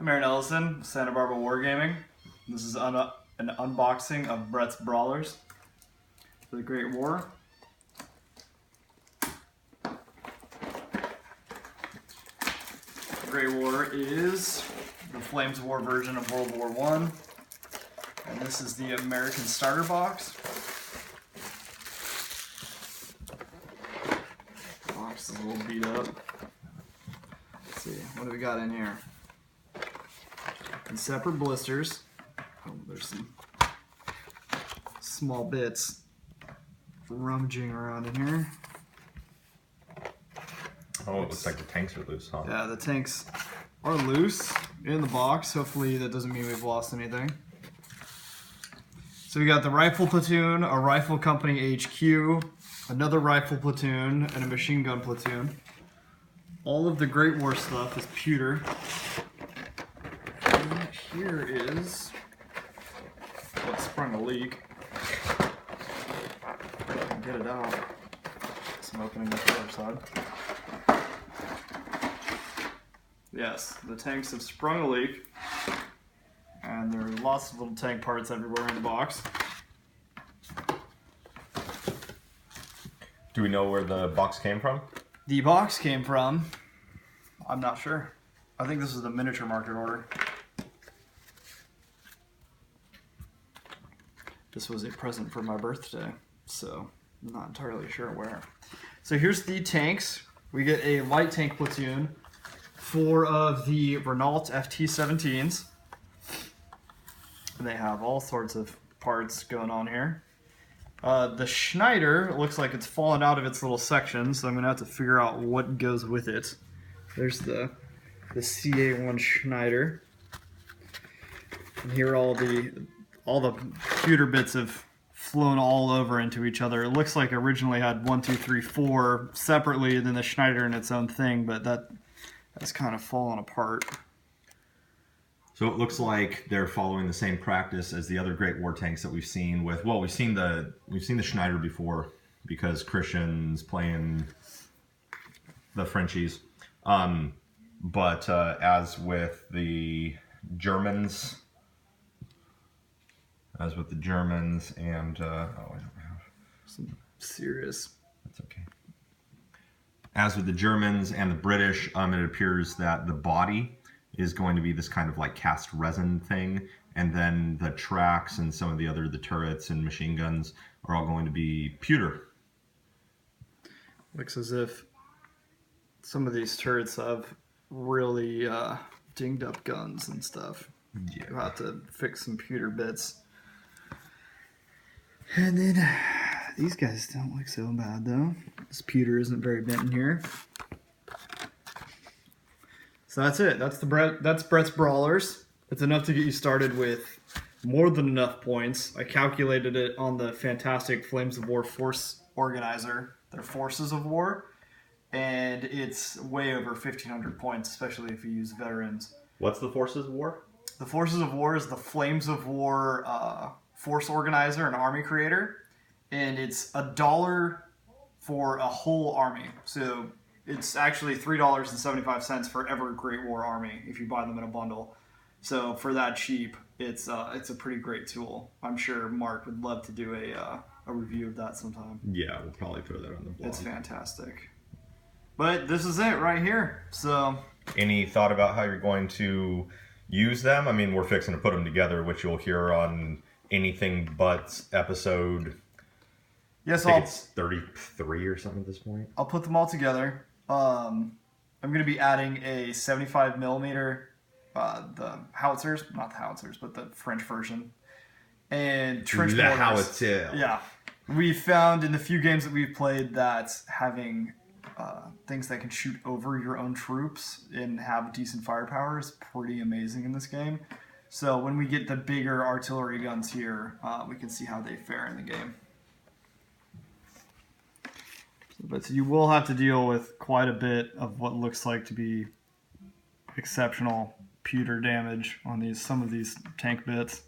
I'm Aaron Ellison, Santa Barbara Wargaming. This is an unboxing of Brett's Brawlers for the Great War. The Great War is the Flames of War version of World War I. And this is the American starter box. The box is a little beat up. Let's see, what do we got in here? In separate blisters. Oh, there's some small bits rummaging around in here. Oh, it looks like the tanks are loose, huh? Yeah, the tanks are loose in the box. Hopefully that doesn't mean we've lost anything. So we got the rifle platoon, a rifle company HQ, another rifle platoon, and a machine gun platoon. All of the Great War stuff is pewter. And here is what sprung a leak. If I can get it out. Some opening the other side. Yes, the tanks have sprung a leak. And there are lots of little tank parts everywhere in the box. Do we know where the box came from? The box came from, I'm not sure. I think this is the miniature market order. This was a present for my birthday, so I'm not entirely sure where. So here's the tanks. We get a light tank platoon, 4 of the Renault FT-17s. They have all sorts of parts going on here. The Schneider looks like it's fallen out of its little section, so I'm going to have to figure out what goes with it. There's the CA1 Schneider. And here all the pewter bits have flown all over into each other. It looks like it originally had 1, 2, 3, 4 separately, and then the Schneider in its own thing, but that's kind of fallen apart. So it looks like they're following the same practice as the other Great War tanks that we've seen with. Well, we've seen the Schneider before because Christian's playing the Frenchies, but as with the Germans, and oh, I don't have Some serious. That's okay. As with the Germans and the British, it appears that the body is going to be this kind of like cast resin thing, and then the tracks and some of the turrets and machine guns are all going to be pewter. Looks as if some of these turrets have really dinged up guns and stuff. Yeah. You'll have to fix some pewter bits. And then these guys don't look so bad though. This pewter isn't very bent in here. So that's it. That's Brett's Brawlers. It's enough to get you started with more than enough points. I calculated it on the fantastic Flames of War Force Organizer, their Forces of War, and it's way over 1,500 points, especially if you use veterans. What's the Forces of War? The Forces of War is the Flames of War Force Organizer and Army Creator, and it's $1 for a whole army. So it's actually $3.75 for every Great War army if you buy them in a bundle. So for that cheap, it's a pretty great tool. I'm sure Mark would love to do a review of that sometime. Yeah, we'll probably throw that on the blog. It's fantastic. But this is it right here. So, any thought about how you're going to use them? I mean, we're fixing to put them together, which you'll hear on Anything But episode. yes, I think it's 33 or something at this point. I'll put them all together. I'm going to be adding a 75 millimeter, the howitzers, not the howitzers, but the French version, and trench mortars. The howitzer. Yeah, we found in the few games that we've played that having things that can shoot over your own troops and have decent firepower is pretty amazing in this game. So when we get the bigger artillery guns here, we can see how they fare in the game. But you will have to deal with quite a bit of what looks like to be exceptional pewter damage on some of these tank bits.